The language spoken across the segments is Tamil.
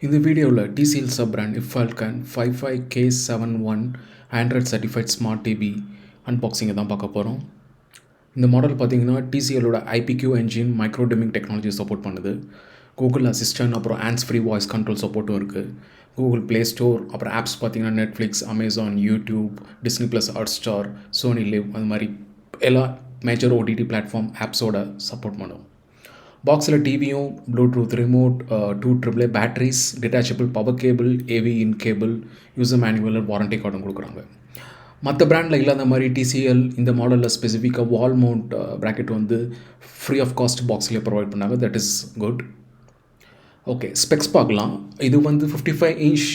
இந்த வீடியோவில் TCL sub brand iFFalcon 55K71 Android certified smart TV அன்பாக்சிங்கை தான் பார்க்க போகிறோம். இந்த மாடல் பார்த்தீங்கன்னா TCLோட IPQ engine micro dimming technology support பண்ணுது. கூகுள் அசிஸ்டன்ட் அப்புறம் ஹேண்ட்ஸ் ஃப்ரீ வாய்ஸ் கண்ட்ரோல் சப்போர்ட்டும் இருக்குது. கூகுள் ப்ளே ஸ்டோர் அப்புறம் ஆப்ஸ் பார்த்தீங்கன்னா Netflix, Amazon, YouTube, Disney plus, Hotstar, Sony LIV அது மாதிரி எல்லா மேஜர் OTT பிளாட்ஃபார்ம் ஆப்ஸோட சப்போர்ட் பண்ணும். பாக்ஸில் டிவியும், Bluetooth remote, 2 AAA batteries, detachable power cable, AV in cable, user manual, warranty கார்டும் கொடுக்குறாங்க. மற்ற பிராண்டில் இல்லாத மாதிரி TCL இந்த மாடலில் ஸ்பெசிஃபிக்காக வால் மவுண்ட் ப்ராக்கெட் வந்து ஃப்ரீ ஆஃப் காஸ்ட் பாக்ஸ்லேயே ப்ரொவைட் பண்ணாங்க. That is good. Okay, specs பார்க்கலாம். இது வந்து 55 inch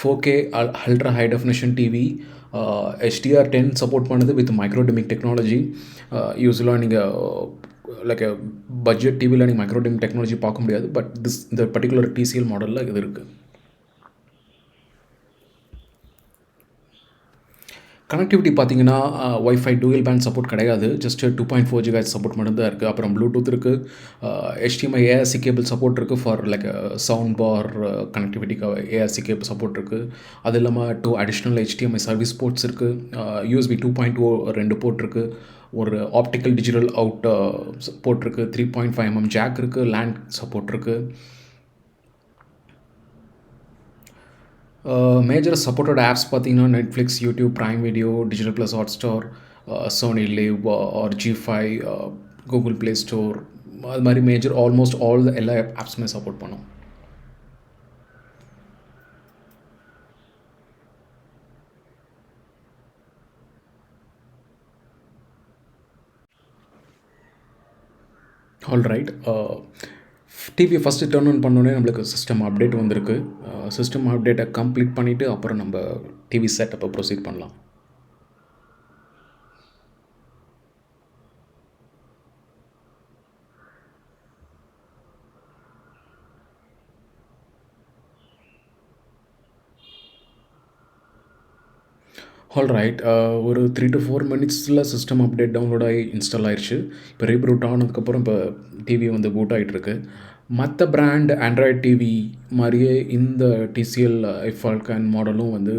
4K ultra high definition TV, HDR10 support பண்ணுது வித் மைக்ரோடிமிக் டெக்னாலஜி. யூஸ்வலாக நீங்கள் லைக் பட்ஜெட் டிவியில் நீங்கள் மைக்ரோடிமிக் டெக்னாலஜி பார்க்க முடியாது, பட் இந்த பர்டிகுலர் TCL மாடலில் இது இருக்குது. கனெக்டிவிட்டி பார்த்தீங்கன்னா ஒய்ஃபை டூயல் பேண்ட் சப்போர்ட் கிடையாது, ஜஸ்ட் 2.4 GHz சப்போர்ட் மட்டும் தான் இருக்குது. அப்புறம் ப்ளூடூத் இருக்குது, HDMI ARC கேபிள் சப்போர்ட் இருக்குது ஃபார் லைக் சவுண்ட் பார் கனெக்டிவிட்டிக்காக ARC கேபிள் சப்போர்ட் இருக்குது. அது இல்லாமல் 2 அடிஷ்னல் HDMI சர்வீஸ் போர்ட்ஸ் இருக்குது. USB 2.0 2 போர்ட் இருக்குது. ஒரு ஆப்டிக்கல் டிஜிட்டல் அவுட் போர்ட் இருக்குது. 3.5 mm ஜாக் இருக்குது. லேண்ட் சப்போர்ட் இருக்குது. மேஜர் சப்போர்ட்டட் ஆப்ஸ் பார்த்தீங்கன்னா Netflix, YouTube, prime video, digital plus, Hotstar, Sony Liv or G5, Google play Store, அது மாதிரி மேஜர் ஆல்மோஸ்ட் ஆல் எல்லா ஆப்ஸுமே சப்போர்ட் பண்ணும். Alright, TV first turn on பண்ணோன்னே நம்மளுக்கு சிஸ்டம் அப்டேட் வந்திருக்கு. சிஸ்டம் அப்டேட்டை கம்ப்ளீட் பண்ணிவிட்டு அப்புறம் நம்ம டிவி செட்டப்பை ப்ரொசீட் பண்ணலாம். ஆல்ரைட், ஒரு 3 to 4 மினிட்ஸில் சிஸ்டம் அப்டேட் டவுன்லோட் ஆகி இன்ஸ்டால் ஆயிடுச்சு. இப்போ ரீப்ரூட் ஆனதுக்கப்புறம் இப்போ டிவி வந்து பூட் ஆகிட்டுருக்கு. மற்ற பிராண்ட் ஆண்ட்ராய்ட் டிவி மாதிரியே இந்த TCL iFFalcon மாடலும் வந்து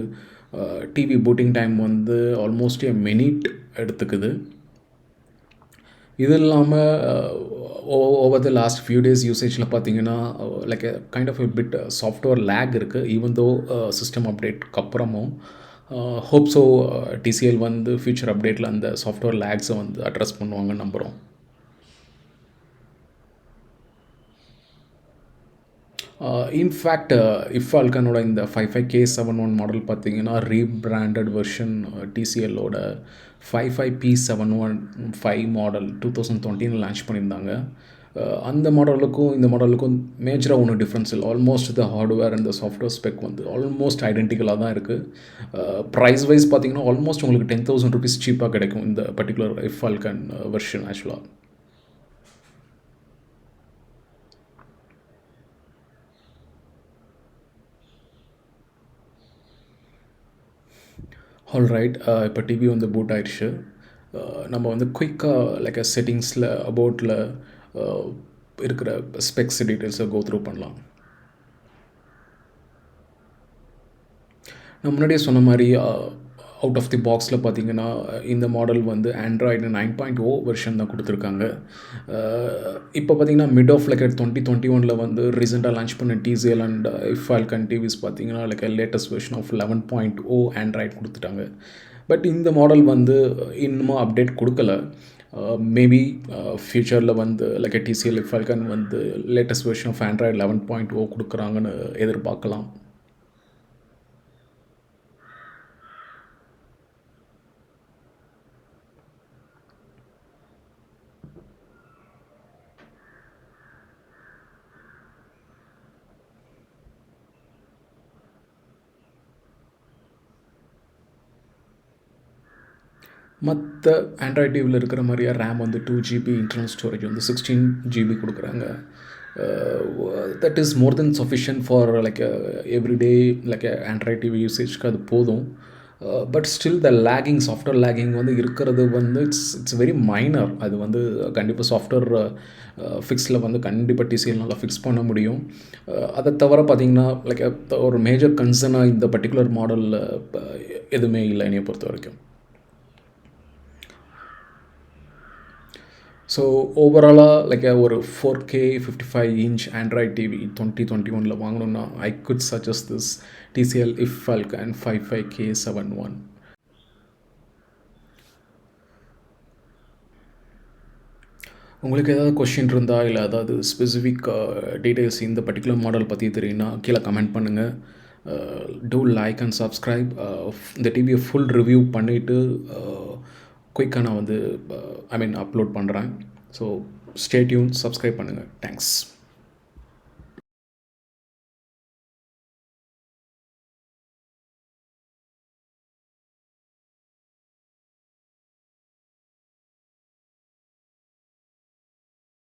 டிவி பூட்டிங் டைம் வந்து ஆல்மோஸ்ட் a minute எடுத்துக்குது. இது இல்லாமல் over the last few days யூசேஜில் பார்த்தீங்கன்னா like kind of bit software lag இருக்குது, ஈவன் தோ சிஸ்டம் அப்டேட்க்கு அப்புறமும். ஹோப்ஸோ TCL வந்து ஃபியூச்சர் அப்டேட்டில் அந்த சாஃப்ட்வேர் லேக்ஸை வந்து அட்ரஸ் பண்ணுவாங்கன்னு நம்புகிறோம். இன்ஃபேக்ட் iFFalconோட இந்த 55K71 மாடல் பார்த்தீங்கன்னா ரீபிராண்டட் வெர்ஷன் TCLோட 55P715 மாடல் 2020 லான்ச் பண்ணியிருந்தாங்க. அந்த மாடலுக்கும் இந்த மாடலுக்கும் மேஜராக ஒன்றும் டிஃப்ரென்ஸ் இல்லை. Almost the hardware and the software spec வந்து ஆல்மோஸ்ட் ஐடென்டிக்கலாக தான் இருக்குது. ப்ரைஸ் வைஸ் பார்த்தீங்கன்னா ஆல்மோஸ்ட் உங்களுக்கு 10,000 rupees சீப்பாக கிடைக்கும் இந்த பர்டிகுலர் iFFalcon வெர்ஷன் ஆக்சுவலாக. ஆல்ரைட், இப்போ டிவி வந்து பூட் ஆயிடுச்சு. நம்ம வந்து குயிக்காக லைக் செட்டிங்ஸில் அபவுட்டில் இருக்கிற ஸ்பெக்ஸ் டீட்டெயில்ஸை கோ த்ரூ பண்ணலாம். நான் முன்னாடியே சொன்ன மாதிரி அவுட் ஆஃப் தி பாக்ஸில் பார்த்தீங்கன்னா இந்த மாடல் வந்து ஆண்ட்ராய்டு 9.0 வெர்ஷன் தான் கொடுத்துருக்காங்க. இப்போ பார்த்தீங்கன்னா மிட் ஆஃப் லைக் 2021 வந்து ரீசெண்டாக லான்ச் பண்ண TCL அண்ட் iFFalcon டிவிஸ் பார்த்தீங்கன்னா like latest version of 11.0 Android கொடுத்துட்டாங்க. பட் இந்த மாடல் வந்து இன்னமும் அப்டேட் கொடுக்கல. மேபி ஃப்யூச்சரில் வந்து லைக் TCL iFFalcon வந்து லேட்டஸ்ட் வெர்ஷன் ஆஃப் ஆண்ட்ராய்டு 11.0 கொடுக்குறாங்கன்னு எதிர்பார்க்கலாம். மற்ற ஆண்ட்ராய்ட் டிவியில் இருக்கிற மாதிரியா ரேம் வந்து 2 GB, இன்டர்னல் ஸ்டோரேஜ் வந்து 16 GB கொடுக்குறாங்க. That is more then sufficient for like everyday like Android TV யூசேஜ்க்கு அது போதும். But still the lagging software lagging வந்து இருக்கிறது வந்து இட்ஸ் வெரி மைனர். அது வந்து கண்டிப்பாக சாஃப்ட்வேர் ஃபிக்ஸில் வந்து கண்டிப்பாக டிசிஎல் நல்லா ஃபிக்ஸ் பண்ண முடியும். அதை தவிர பார்த்தீங்கன்னா லைக் ஒரு மேஜர் கன்சர்னாக இந்த பர்டிகுலர் மாடலில் எதுவுமே இல்லை என்னையை பொறுத்த வரைக்கும். ஸோ ஓவராலாக லைக் ஒரு 4K 55-inch ஆண்ட்ராய்ட் டிவி 2021 வாங்கணுன்னா I could suggest this TCL iFFalcon 55K71. உங்களுக்கு ஏதாவது கொஷின் இருந்தால் இல்லை ஏதாவது ஸ்பெசிஃபிக் டீட்டெயில்ஸ் இந்த பர்டிகுலர் மாடல் பற்றி தெரியுன்னா கீழே கமெண்ட் பண்ணுங்கள். Do like and subscribe. இந்த டிவியை ஃபுல் ரிவ்யூ பண்ணிவிட்டு குயிக்காக நான் வந்து அப்லோட் பண்ணுறேன். ஸோ ஸ்டே டியூன், சப்ஸ்கிரைப் பண்ணுங்கள். தேங்க்ஸ்.